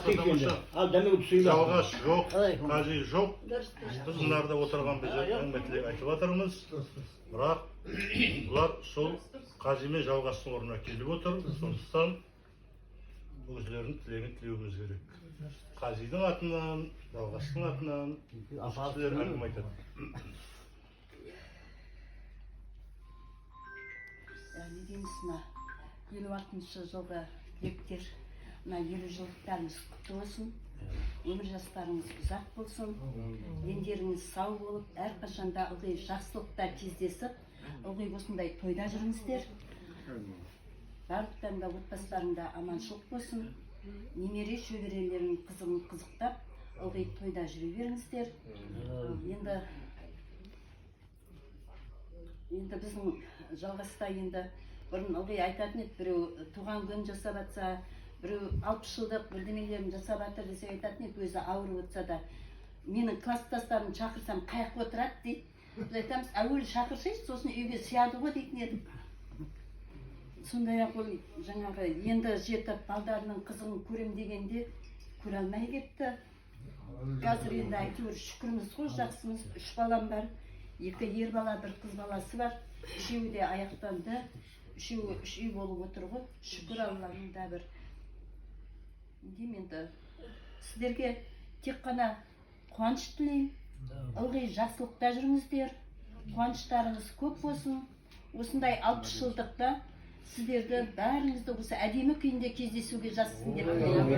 Al demek suyla. Жалғаш жоқ, қажи жоқ. Біз мынарда отырған біз әңгіме айтып жатырмыз. Бірақ бұлар сол қажи мен жалғастың орнына келіп отыр. Сондықтан бұл кісілердің тілегін тілеуіміз керек. Қажидың атынан, жалғастың атынан кісілер әңгіме айтады. Ne дейміз мына 56 жылғы түлектер, мына 50 жылдықтарыңыз құтты болсын, өмір жастарыңыз ұзақ болсын, дендеріңіз сау болып, әрқашанда ылғи жақсылықтар кездесіп, ылғи осындай тойда жүріңіздер. Барлықтарында отбасыларында аманшылық болсын, немере шөберелерінің қызығын қызықтап, ылғи тойда жүре беріңіздер. Енді біздің жалғаста енді бұрын ылғи айтатын еді, біреу туған күн жасап атса, біреу 60 жылдық бірдемелерін жасап атыр десе айтатын еді, өзі ауырып отса да. Менің класстастарымды шақырсам қаяқ отырады дейді. Біз айтамыз, әуелі шақырсайшы, сосын үйге сияды ғой дейтін едім. Сондай-ақ ол жаңағы енді жетіп балдарының қызығын көрем дегенде көре алмай кетті. Қазір енді әйтеуір шүкіріміз ғой, жақсымыз, 3 балам бар. 2 ер бала, 1 қыз баласы бар. Үшеуі де аяқтанды. Үшеуі 3 үй болып отыр ғой. Шүкір Алланың да бір. Деймін енді сіздерге тек қана қуаныш тілеймін. Ылғи жақсылықта жүріңіздер. Қуаныштарыңыз көп болсын. Осындай 60 жылдықта сіздерді бәріңізді осы әдемі күйінде кездесуге жазсын деп тілеймін.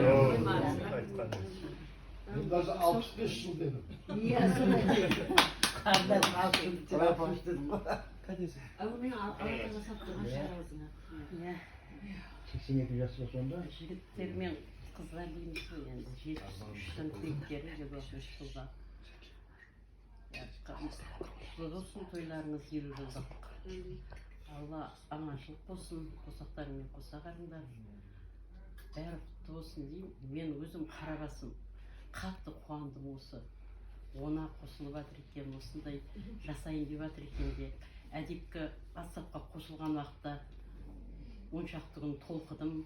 Ben даже 65 жыл dedim. Iya, Жігіттер мен қыздар дейміз ғой енді 73-тің түлектері 23 жылда. Болсын тойларыңыз 50 жылдық. Алла аманшылық болсын, қосақтарымен қоса қарыңдар. Бәрі құтты болсын деймін. Мен өзім қарабасым қатты қуандым осы. Она қосылып жатыр екен, осындай жасайын деп жатыр екен де. Әдепкі WhatsApp-қа қосылған уақытта оншақты күн толқыдым,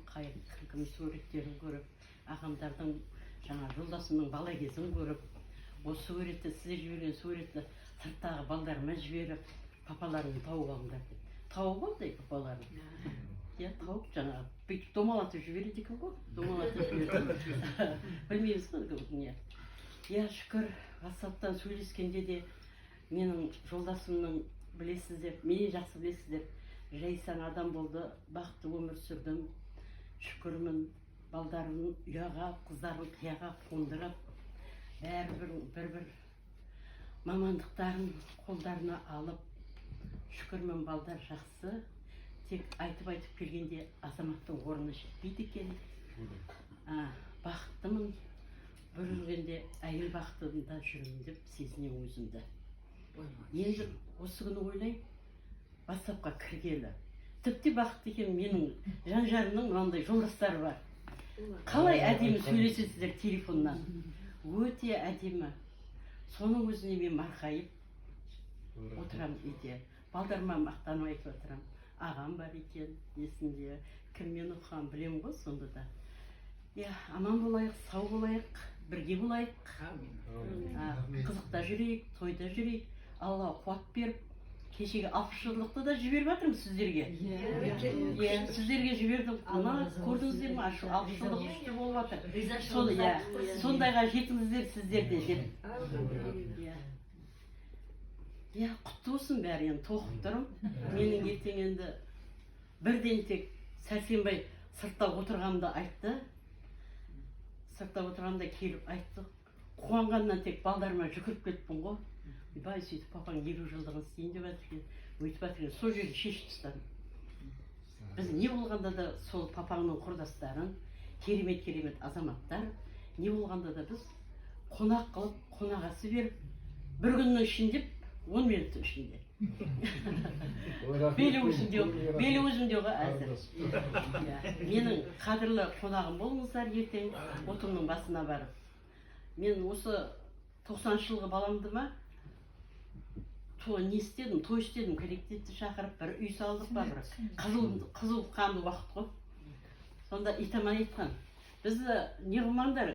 кім суреттерін көріп, ағамдардың жаңа жолдасымның бала кезін көріп, осы суретті, сіздер жіберген суретті сырттағы балдарыма жіберіп, папаларымды тауып алыңдар деп. Тауып алды папаларым. Я тауып жаңағы бүйтіп домалатып жібереді екен ғой, домалатып жіберді. Білмейміз ғой не. Я шүкір, WhatsApp-тан сөйлескенде де менің жолдасымның білесіздер, мені жақсы білесіздер, жайсаң адам болды, бақытты өмір сүрдім. Шүкірмін, балдарымның ұяға, қыздарын қияға қондырып, бір мамандықтарын қолдарына алып, шүкірмін, балдар жақсы. Тек айтып келгенде азаматтың орны жетпейді екен. Бақыттымын, бір жүргенде әйел бақытында жүрмін деп сезінем өзімді. Енді осы күні ойлайм, WhatsApp-қа кіргелі. Тіпті бақытты екен, менің жан-жарымның мынандай жолдастары бар. Қалай әдемі сөйлесесіздер телефоннан. Өте әдемі. Соның өзіне мен марқайып отырам үйде. Балдарыма мақтанып айтып отырам. Ағам бар екен, есінде, кіммен оқыған білем ғой сонда да. Аман болайық, сау болайық, бірге болайық. Қызықта жүрейік, тойда жүрейік. Алла қуат беріп, кешегі 60 жылдықты да жіберіп жатырмыз сіздерге. Сіздерге жібердім. Көрдіңіздер ме? 60 жылдық күшті болып жатыр. Сондайға жетіңіздер сіздерде жетіп. Құтты болсын бәрі, енді тоқып тұрым. Менің ертең енді бірден тек Сәрсенбай сыртта отырғанымда айтты. Сыртта отырғанда келіп айтты. Қуанғаннан тек балдарыма жүгіріп кетпін ғой. Бай сөйтіп папаң 50 жылдығын істейін деп жатыр екен, өйтіп жатыр екен. Сол жерді шешіп тастадым. Біз не болғанда да сол папаңның құрдастарын, керемет азаматтар, не болғанда да біз қонақ қылып, қонағасы беріп, бір күннің ішінде 10 минуттың ішінде. Белі өзімде ғой әзір. Менің қадірлі қонағым болыңыздар ертең отымның басына барып. Мен осы 90 жылғы баламды ма, не істедім, той істедім, коллективті шақырып, бір үй салдық па, бір қызыл қанды уақыт қой. Сонда итама айтқан, Бізді не қылмаңдар,